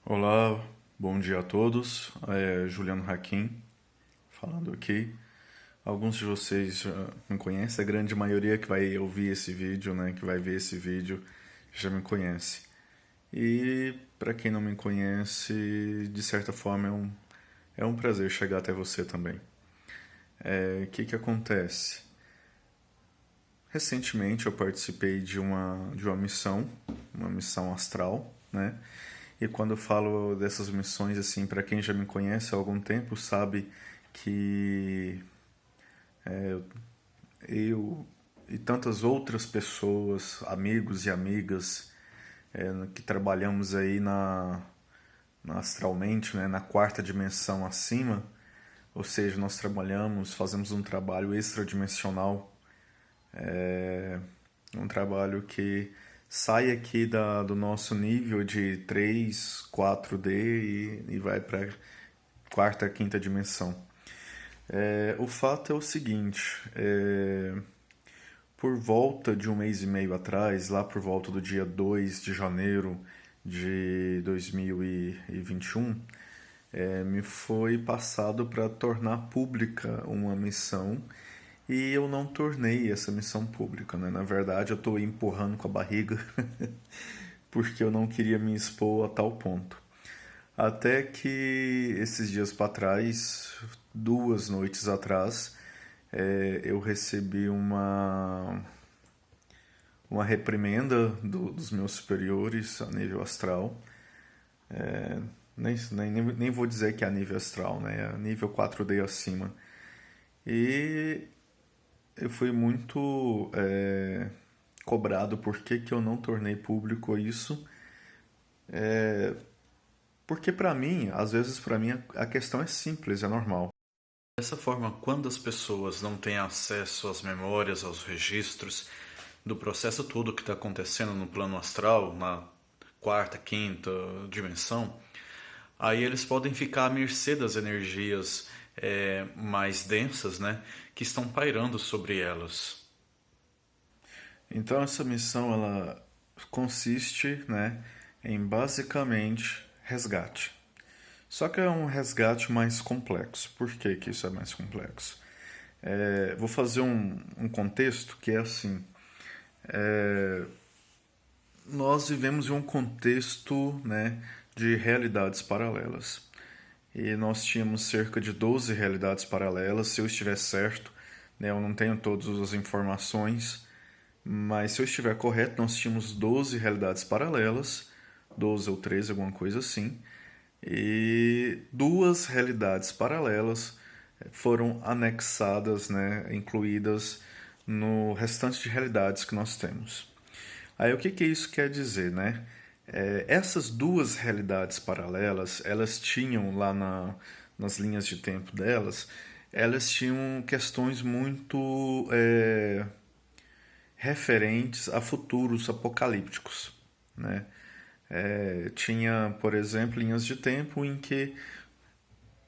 Olá, bom dia a todos. É Juliano Hakim falando aqui. Alguns de vocês já me conhecem, a grande maioria que vai ouvir esse vídeo, né, que vai ver esse vídeo, já me conhece. E para quem não me conhece, de certa forma é um prazer chegar até você também. O que acontece? Recentemente eu participei de uma uma missão astral, né? E quando eu falo dessas missões, assim, para quem já me conhece há algum tempo, sabe que eu e tantas outras pessoas, amigos e amigas, que trabalhamos aí na astralmente, né, na quarta dimensão acima, ou seja, nós trabalhamos, fazemos um trabalho extradimensional, um trabalho que sai aqui do nosso nível de 3, 4D e vai para quarta, quinta dimensão. O fato é o seguinte, por volta de um mês e meio atrás, lá por volta do dia 2 de janeiro de 2021, me foi passado para tornar pública uma missão e eu não tornei essa missão pública, né? Na verdade, eu estou empurrando com a barriga porque eu não queria me expor a tal ponto. Até que esses dias para trás, 2 noites atrás, eu recebi uma reprimenda dos meus superiores a nível astral. Nem vou dizer que é a nível astral, né? É a nível 4D acima. E eu fui muito cobrado por que eu não tornei público isso. Porque para mim, às vezes para mim a questão é simples, é normal. Dessa forma, quando as pessoas não têm acesso às memórias, aos registros do processo todo que está acontecendo no plano astral, na quarta, quinta dimensão, aí eles podem ficar à mercê das energias mais densas, né, que estão pairando sobre elas. Então essa missão ela consiste, né, em basicamente resgate. Só que é um resgate mais complexo. Por que que isso é mais complexo? Vou fazer um contexto que é assim. Nós vivemos em um contexto, né, de realidades paralelas. E nós tínhamos cerca de 12 realidades paralelas, se eu estiver certo, né, eu não tenho todas as informações, mas se eu estiver correto, nós tínhamos 12 realidades paralelas, 12 ou 13, alguma coisa assim, e duas realidades paralelas foram anexadas, né, incluídas no restante de realidades que nós temos. Aí o que que isso quer dizer, né? Essas duas realidades paralelas, elas tinham lá nas linhas de tempo delas, elas tinham questões muito referentes a futuros apocalípticos, né? Tinha, por exemplo, linhas de tempo em que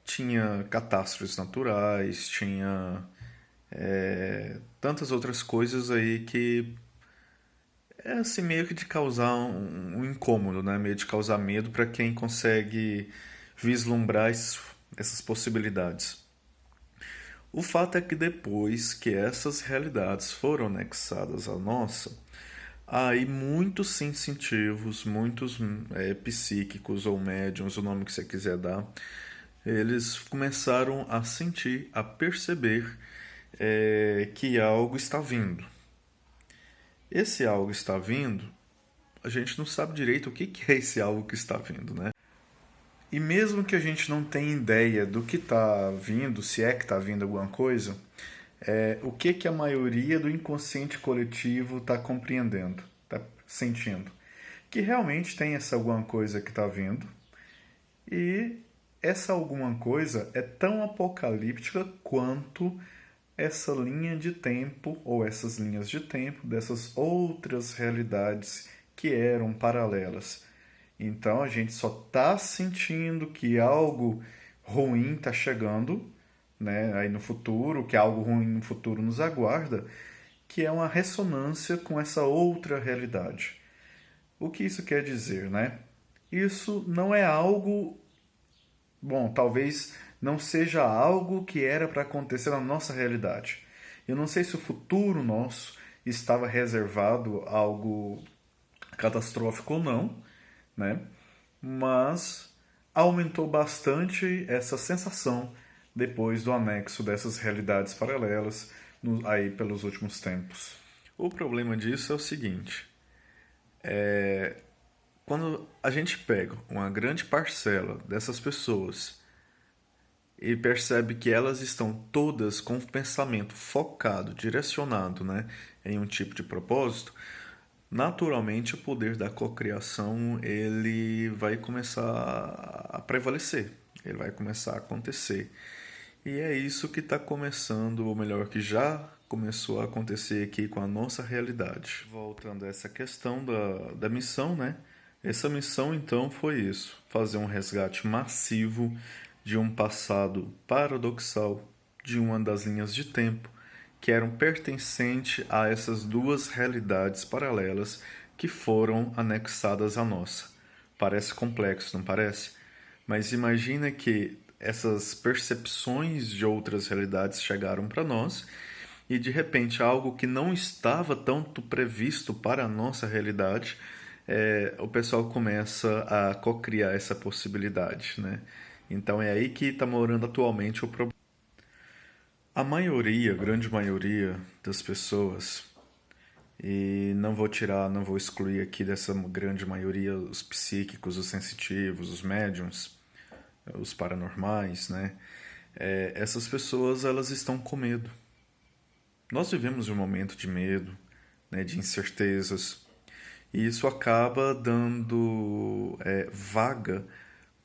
tinha catástrofes naturais, tinha tantas outras coisas aí que é assim meio que de causar um incômodo, né? Meio de causar medo para quem consegue vislumbrar essas possibilidades. O fato é que depois que essas realidades foram anexadas à nossa, aí muitos sensitivos, muitos psíquicos ou médiums, o nome que você quiser dar, eles começaram a sentir, a perceber que algo está vindo. Esse algo está vindo, a gente não sabe direito o que é esse algo que está vindo, né? E mesmo que a gente não tenha ideia do que está vindo, se é que está vindo alguma coisa, o que a maioria do inconsciente coletivo está compreendendo, está sentindo? Que realmente tem essa alguma coisa que está vindo e essa alguma coisa é tão apocalíptica quanto essa linha de tempo ou essas linhas de tempo dessas outras realidades que eram paralelas. Então a gente só está sentindo que algo ruim está chegando, né, aí no futuro, que algo ruim no futuro nos aguarda, que é uma ressonância com essa outra realidade. O que isso quer dizer, né? isso não é algo, bom, talvez não seja algo que era para acontecer na nossa realidade. Eu não sei se o futuro nosso estava reservado a algo catastrófico ou não, né? Mas aumentou bastante essa sensação depois do anexo dessas realidades paralelas aí pelos últimos tempos. O problema disso é o seguinte: quando a gente pega uma grande parcela dessas pessoas e percebe que elas estão todas com o pensamento focado, direcionado, né, em um tipo de propósito, naturalmente o poder da cocriação ele vai começar a prevalecer, ele vai começar a acontecer. E é isso que está começando, ou melhor, que já começou a acontecer aqui com a nossa realidade. Voltando a essa questão da missão, né? Essa missão então foi isso: fazer um resgate massivo de um passado paradoxal, de uma das linhas de tempo que eram pertencente a essas duas realidades paralelas que foram anexadas à nossa. Parece complexo, não parece? Mas imagina que essas percepções de outras realidades chegaram para nós e de repente algo que não estava tanto previsto para a nossa realidade, o pessoal começa a cocriar essa possibilidade, né? Então é aí que está morando atualmente o problema. A maioria, a grande maioria das pessoas, e não vou tirar, não vou excluir aqui dessa grande maioria os psíquicos, os sensitivos, os médiums, os paranormais, né? Essas pessoas, elas estão com medo. Nós vivemos um momento de medo, né, de incertezas, e isso acaba dando vaga,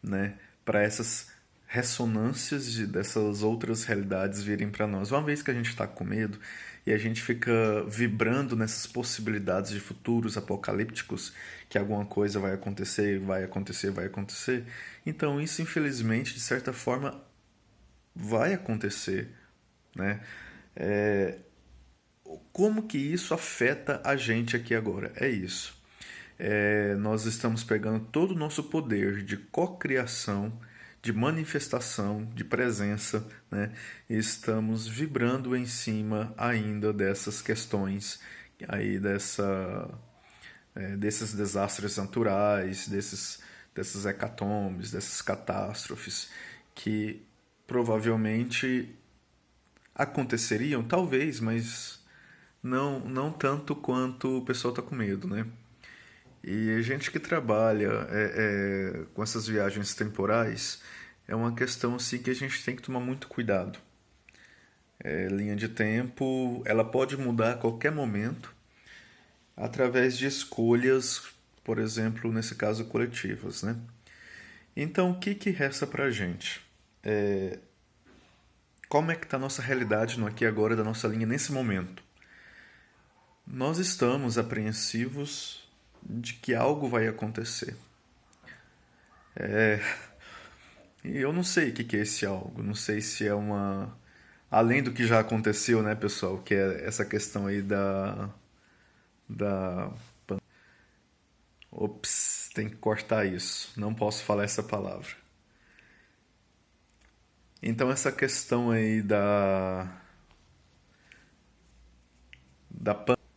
né, para essas ressonâncias dessas outras realidades virem para nós. Uma vez que a gente está com medo e a gente fica vibrando nessas possibilidades de futuros apocalípticos, que alguma coisa vai acontecer, vai acontecer, vai acontecer, então isso infelizmente de certa forma vai acontecer, né? Como que isso afeta a gente aqui agora? É isso. Nós estamos pegando todo o nosso poder de cocriação, de manifestação, de presença, né? E estamos vibrando em cima ainda dessas questões, aí desses desastres naturais, dessas hecatombes, dessas catástrofes, que provavelmente aconteceriam, talvez, mas não tanto quanto o pessoal está com medo, né? E a gente que trabalha com essas viagens temporais é uma questão assim que a gente tem que tomar muito cuidado. Linha de tempo, ela pode mudar a qualquer momento através de escolhas, por exemplo, nesse caso coletivas, né? Então, o que que resta pra gente? Como é que está a nossa realidade no aqui e agora da nossa linha nesse momento? Nós estamos apreensivos de que algo vai acontecer. E eu não sei o que que é esse algo. Não sei se é uma. Além do que já aconteceu, né, pessoal? Que é essa questão aí da. Ops, tem que cortar isso. Não posso falar essa palavra. Então, essa questão aí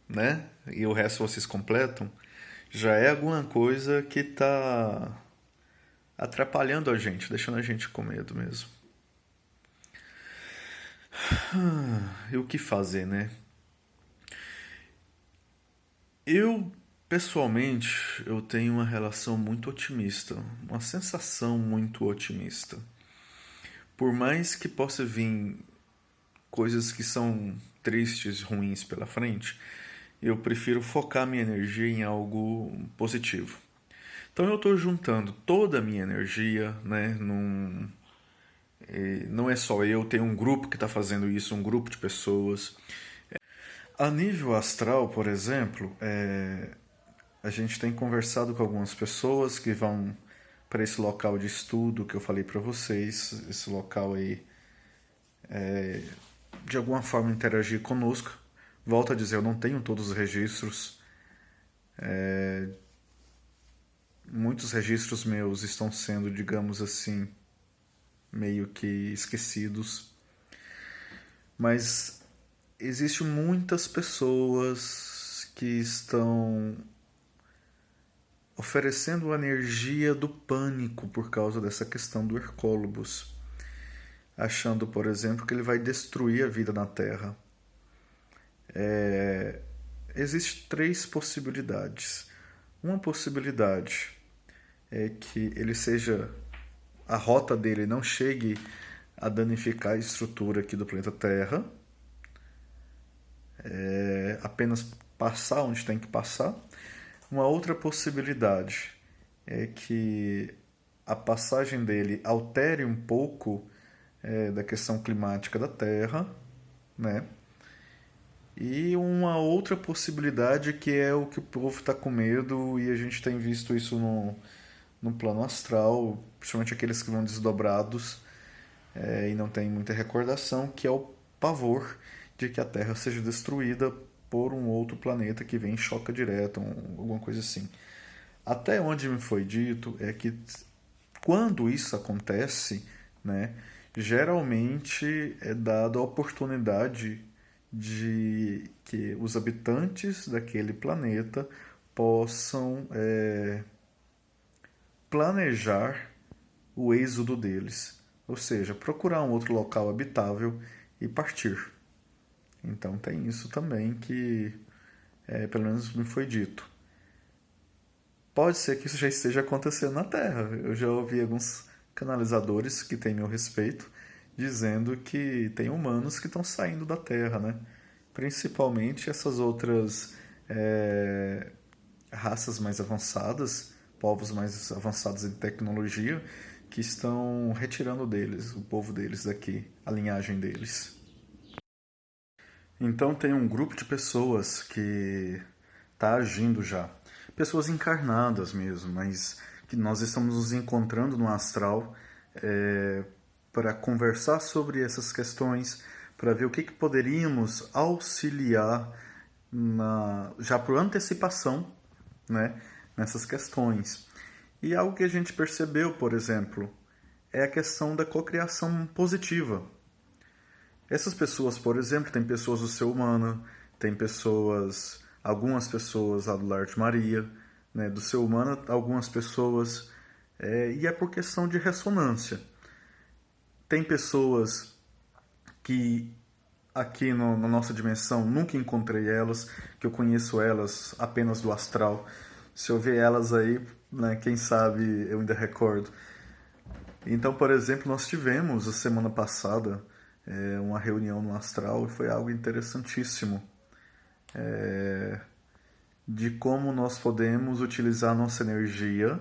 né? E o resto vocês completam. Já é alguma coisa que tá atrapalhando a gente, deixando a gente com medo mesmo. E o que fazer, né? Eu, pessoalmente, eu tenho uma relação muito otimista, uma sensação muito otimista. Por mais que possa vir coisas que são tristes, ruins pela frente, eu prefiro focar minha energia em algo positivo. Então eu estou juntando toda a minha energia, né, não é só eu, tem um grupo que está fazendo isso, um grupo de pessoas. A nível astral, por exemplo, a gente tem conversado com algumas pessoas que vão para esse local de estudo que eu falei para vocês, esse local aí, de alguma forma interagir conosco. Volto a dizer, eu não tenho todos os registros. muitos registros meus estão sendo, digamos assim, meio que esquecidos. Mas existem muitas pessoas que estão oferecendo a energia do pânico por causa dessa questão do Hercólobos, achando, por exemplo, que ele vai destruir a vida na Terra. Existem três possibilidades. Uma possibilidade é que ele seja, a rota dele não chegue a danificar a estrutura aqui do planeta Terra, apenas passar onde tem que passar. Uma outra possibilidade é que a passagem dele altere um pouco da questão climática da Terra, né? E uma outra possibilidade que é o que o povo está com medo, e a gente tem visto isso no plano astral, principalmente aqueles que vão desdobrados e não tem muita recordação, que é o pavor de que a Terra seja destruída por um outro planeta que vem em choque direto, alguma coisa assim. Até onde me foi dito é que quando isso acontece, né, geralmente é dada a oportunidade de que os habitantes daquele planeta possam planejar o êxodo deles, ou seja, procurar um outro local habitável e partir. Então tem isso também que, pelo menos me foi dito. Pode ser que isso já esteja acontecendo na Terra. Eu já ouvi alguns canalizadores que têm meu respeito dizendo que tem humanos que estão saindo da Terra, né? Principalmente essas outras raças mais avançadas, povos mais avançados em tecnologia, que estão retirando deles, o povo deles daqui, a linhagem deles. Então tem um grupo de pessoas que está agindo já. Pessoas encarnadas mesmo, mas que nós estamos nos encontrando no astral para conversar sobre essas questões, para ver o que poderíamos auxiliar já por antecipação, né, nessas questões. E algo que a gente percebeu, por exemplo, é a questão da cocriação positiva. Essas pessoas, por exemplo, tem pessoas do ser humano, tem pessoas, algumas pessoas lá do Lar de Maria, né, do ser humano, algumas pessoas, e é por questão de ressonância. Tem pessoas que aqui na nossa dimensão nunca encontrei elas, que eu conheço elas apenas do astral. Se eu ver elas aí, né, quem sabe eu ainda recordo. Então, por exemplo, nós tivemos a semana passada uma reunião no astral e foi algo interessantíssimo de como nós podemos utilizar nossa energia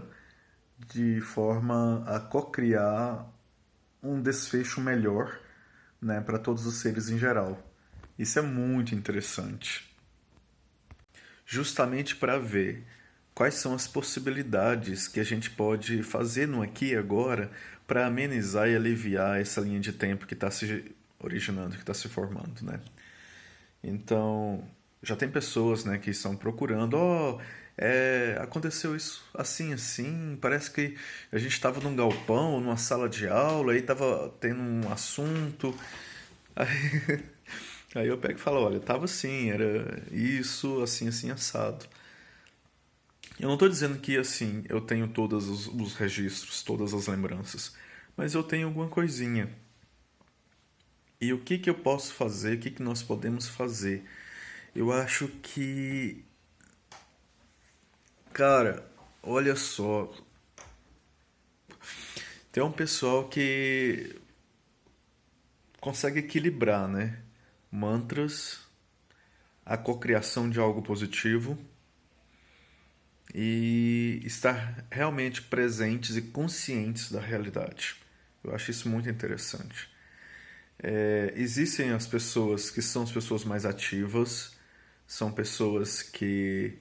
de forma a co-criar um desfecho melhor, né, para todos os seres em geral. Isso é muito interessante. Justamente para ver quais são as possibilidades que a gente pode fazer no aqui e agora para amenizar e aliviar essa linha de tempo que está se originando, que está se formando, né? Então, já tem pessoas, né, que estão procurando, aconteceu isso assim, assim, parece que a gente estava num galpão, numa sala de aula, aí estava tendo um assunto, aí, aí eu pego e falo, olha, estava assim, era isso, assim, assim, assado. Eu não estou dizendo que, assim, eu tenho todos os registros, todas as lembranças, mas eu tenho alguma coisinha. E o que que eu posso fazer, o que que nós podemos fazer? Eu acho que, cara, olha só, tem um pessoal que consegue equilibrar, né? Mantras, a cocriação de algo positivo e estar realmente presentes e conscientes da realidade. Eu acho isso muito interessante. Existem as pessoas que são as pessoas mais ativas, são pessoas que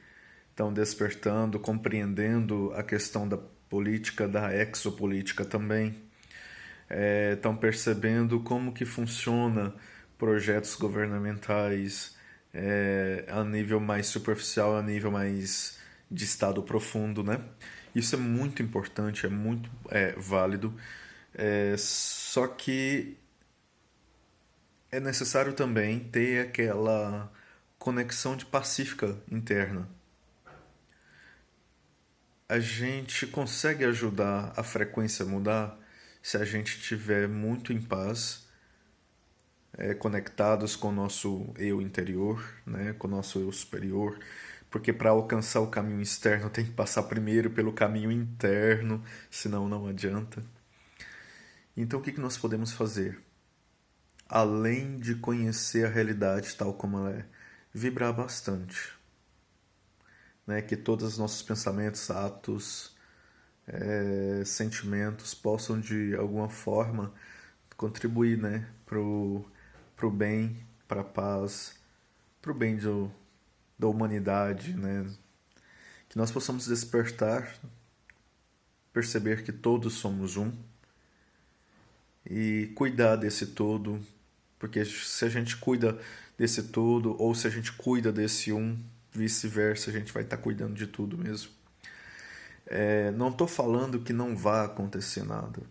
estão despertando, compreendendo a questão da política, da exopolítica também, estão percebendo como que funciona projetos governamentais a nível mais superficial, a nível mais de estado profundo, né? Isso é muito importante, é muito válido. Só que é necessário também ter aquela conexão de pacífica interna. A gente consegue ajudar a frequência a mudar se a gente estiver muito em paz, conectados com o nosso eu interior, né, com o nosso eu superior, porque para alcançar o caminho externo tem que passar primeiro pelo caminho interno, senão não adianta. Então o que nós podemos fazer? Além de conhecer a realidade tal como ela é, vibrar bastante, né? Que todos os nossos pensamentos, atos, sentimentos possam de alguma forma contribuir, né? Pro bem, para a paz, pro bem da humanidade, né? Que nós possamos despertar, perceber que todos somos um e cuidar desse todo, porque se a gente cuida desse todo ou se a gente cuida desse um, vice-versa, a gente vai estar cuidando de tudo mesmo. Não estou falando que não vá acontecer nada.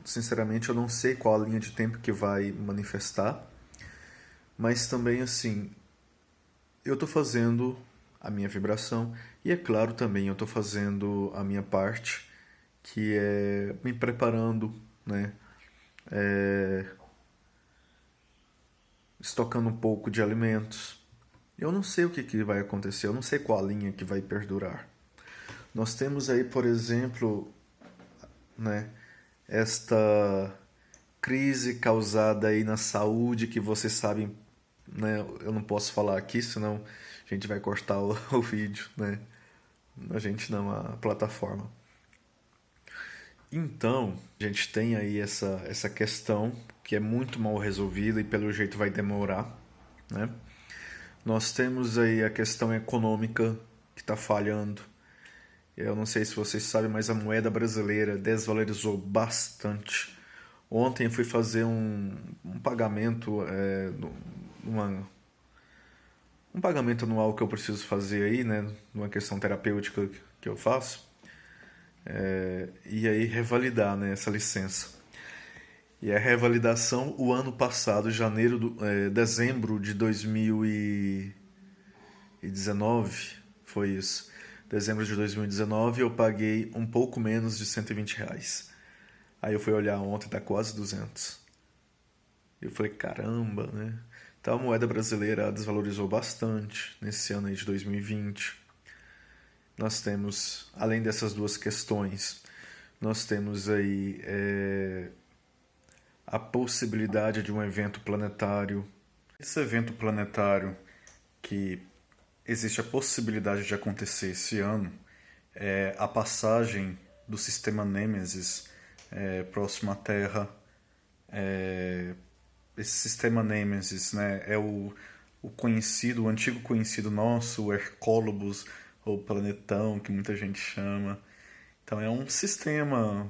Sinceramente, eu não sei qual a linha de tempo que vai manifestar, mas também assim, eu estou fazendo a minha vibração e é claro também eu estou fazendo a minha parte, que é me preparando, né? Estocando um pouco de alimentos. Eu não sei o que vai acontecer, eu não sei qual a linha que vai perdurar. Nós temos aí, por exemplo, né, esta crise causada aí na saúde que vocês sabem, né, eu não posso falar aqui, senão a gente vai cortar o vídeo, né? A gente não, a plataforma. Então, a gente tem aí essa questão que é muito mal resolvida e pelo jeito vai demorar, né? Nós temos aí a questão econômica que está falhando. Eu não sei se vocês sabem, mas a moeda brasileira desvalorizou bastante. Ontem eu fui fazer um pagamento, um pagamento anual que eu preciso fazer aí, né? Numa questão terapêutica que eu faço. E aí revalidar, né, essa licença. E a revalidação o ano passado, dezembro de 2019, foi isso. Dezembro de 2019 eu paguei um pouco menos de R$ 120. Aí eu fui olhar ontem, tá quase 200. Eu falei, caramba, né? Então a moeda brasileira desvalorizou bastante nesse ano aí de 2020. Nós temos, além dessas duas questões, nós temos aí a possibilidade de um evento planetário. Esse evento planetário que existe a possibilidade de acontecer esse ano é a passagem do sistema Nêmesis próximo à Terra. Esse sistema Nêmesis, né, é o conhecido, o antigo conhecido nosso, o Hercólobus, ou planetão, que muita gente chama. Então é um sistema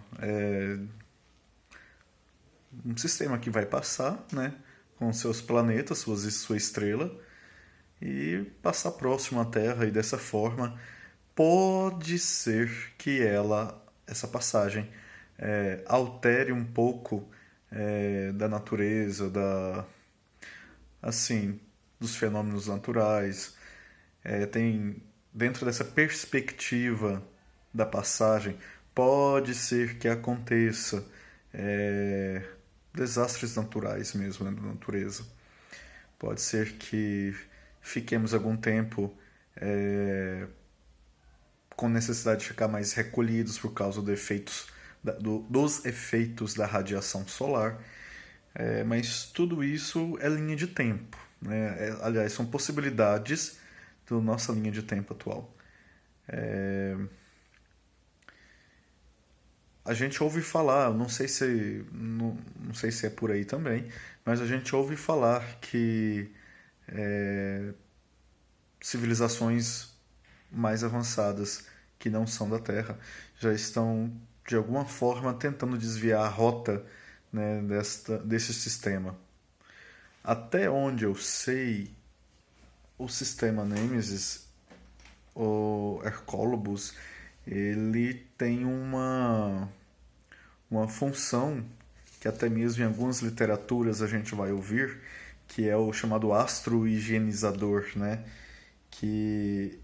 que vai passar, né, com seus planetas, sua estrela, e passar próximo à Terra, e dessa forma pode ser que essa passagem altere um pouco da natureza, assim, dos fenômenos naturais. Tem dentro dessa perspectiva da passagem, pode ser que aconteça desastres naturais mesmo, né, da natureza. Pode ser que fiquemos algum tempo com necessidade de ficar mais recolhidos por causa dos efeitos da radiação solar. Mas tudo isso é linha de tempo, né? Aliás, são possibilidades da nossa linha de tempo atual. A gente ouve falar, não sei se é por aí também, mas a gente ouve falar que civilizações mais avançadas que não são da Terra já estão de alguma forma tentando desviar a rota, né, desse sistema. Até onde eu sei, o sistema Nêmesis o Hercólobos, ele tem uma função que até mesmo em algumas literaturas a gente vai ouvir, que é o chamado astro-higienizador, né? Que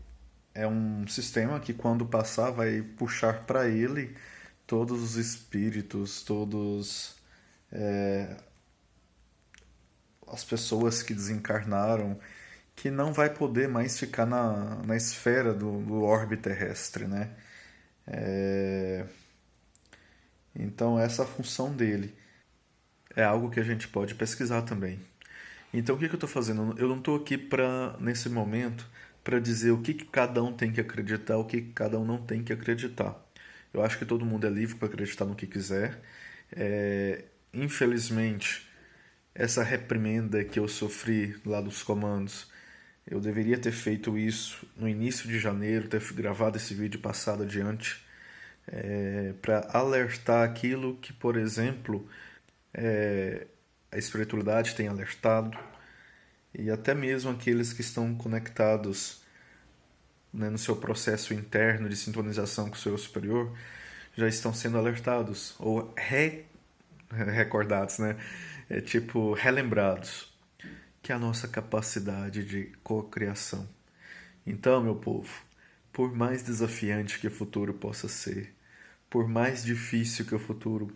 é um sistema que quando passar vai puxar para ele todos os espíritos, todos as pessoas que desencarnaram, que não vai poder mais ficar na esfera do orbe terrestre, né? É, então essa é a função dele. É algo que a gente pode pesquisar também. Então o que eu estou fazendo? Eu não estou aqui para nesse momento para dizer o que cada um tem que acreditar, o que cada um não tem que acreditar. Eu acho que todo mundo é livre para acreditar no que quiser. Infelizmente, essa reprimenda que eu sofri lá dos comandos, eu deveria ter feito isso no início de janeiro, ter gravado esse vídeo passado adiante, para alertar aquilo que, por exemplo, a espiritualidade tem alertado, e até mesmo aqueles que estão conectados, né, no seu processo interno de sintonização com o seu superior, já estão sendo alertados ou recordados, né? É tipo relembrados que é a nossa capacidade de cocriação. Então, meu povo, por mais desafiante que o futuro possa ser, por mais difícil que o futuro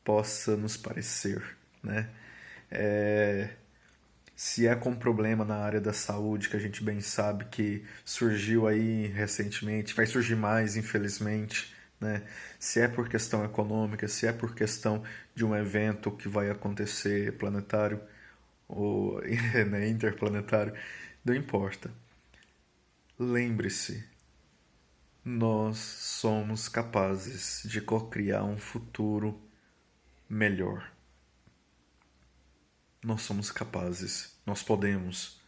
possa nos parecer, né? É, se é com problema na área da saúde, que a gente bem sabe que surgiu aí recentemente, vai surgir mais, infelizmente, né? Se é por questão econômica, se é por questão de um evento que vai acontecer planetário ou né, interplanetário, não importa. Lembre-se, nós somos capazes de co-criar um futuro melhor. Nós somos capazes, nós podemos.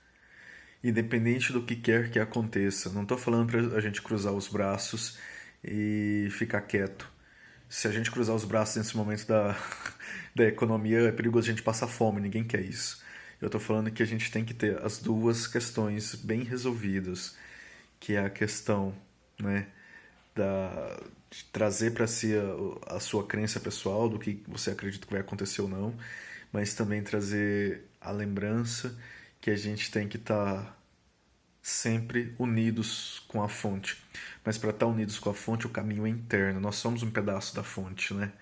Independente do que quer que aconteça. Não estou falando para a gente cruzar os braços e ficar quieto. Se a gente cruzar os braços nesse momento da economia, é perigoso a gente passar fome, ninguém quer isso. Eu estou falando que a gente tem que ter as duas questões bem resolvidas, que é a questão, né, de trazer para si a sua crença pessoal do que você acredita que vai acontecer ou não, mas também trazer a lembrança que a gente tem que estar sempre unidos com a fonte. Mas para estar unidos com a fonte, o caminho é interno. Nós somos um pedaço da fonte, né?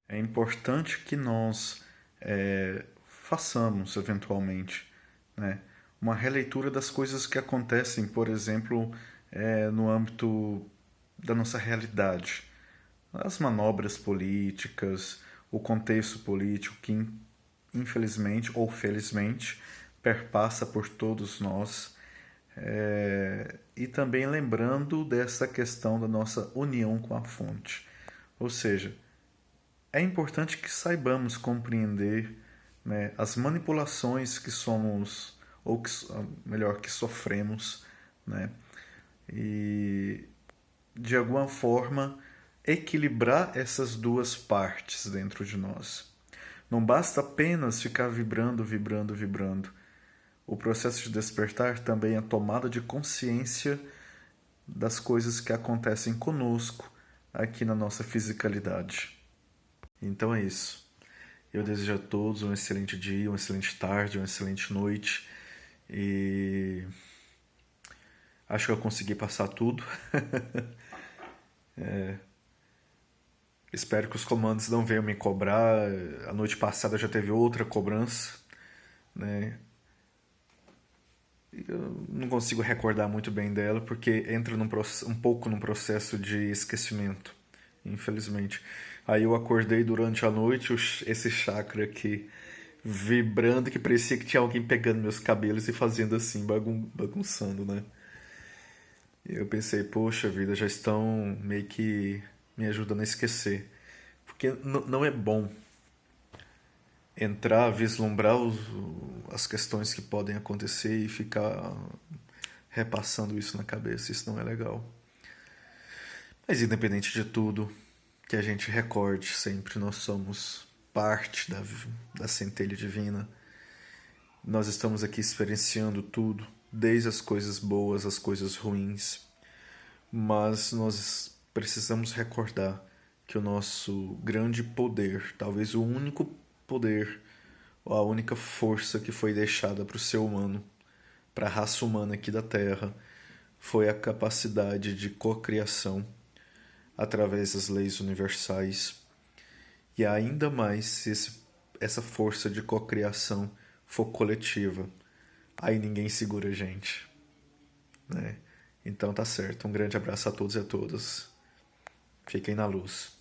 É importante que nós façamos, eventualmente, né, uma releitura das coisas que acontecem, por exemplo, no âmbito da nossa realidade. As manobras políticas, o contexto político que, infelizmente ou felizmente, perpassa por todos nós. E também lembrando dessa questão da nossa união com a fonte. Ou seja, é importante que saibamos compreender, né, as manipulações que somos, ou que, melhor, que sofremos, né, e de alguma forma equilibrar essas duas partes dentro de nós. Não basta apenas ficar vibrando, vibrando, vibrando. O processo de despertar também é a tomada de consciência das coisas que acontecem conosco aqui na nossa fisicalidade. Então é isso. Eu desejo a todos um excelente dia, uma excelente tarde, uma excelente noite. E acho que eu consegui passar tudo. Espero que os comandos não venham me cobrar. A noite passada já teve outra cobrança, né? Eu não consigo recordar muito bem dela porque entra um pouco num processo de esquecimento, infelizmente. Aí eu acordei durante a noite, esse chakra aqui vibrando, que parecia que tinha alguém pegando meus cabelos e fazendo assim, bagunçando, né? E eu pensei, poxa vida, já estão meio que me ajudando a esquecer. Porque não é bom entrar, vislumbrar as questões que podem acontecer e ficar repassando isso na cabeça. Isso não é legal. Mas independente de tudo, que a gente recorde sempre, nós somos parte da centelha divina. Nós estamos aqui experienciando tudo, desde as coisas boas às coisas ruins. mas nós precisamos recordar que o nosso grande poder, talvez o único poder, ou a única força que foi deixada para o ser humano, para a raça humana aqui da Terra, foi a capacidade de cocriação através das leis universais. E ainda mais se essa força de cocriação for coletiva. Aí ninguém segura a gente, né? Então tá certo. Um grande abraço a todos e a todas. Fiquem na luz.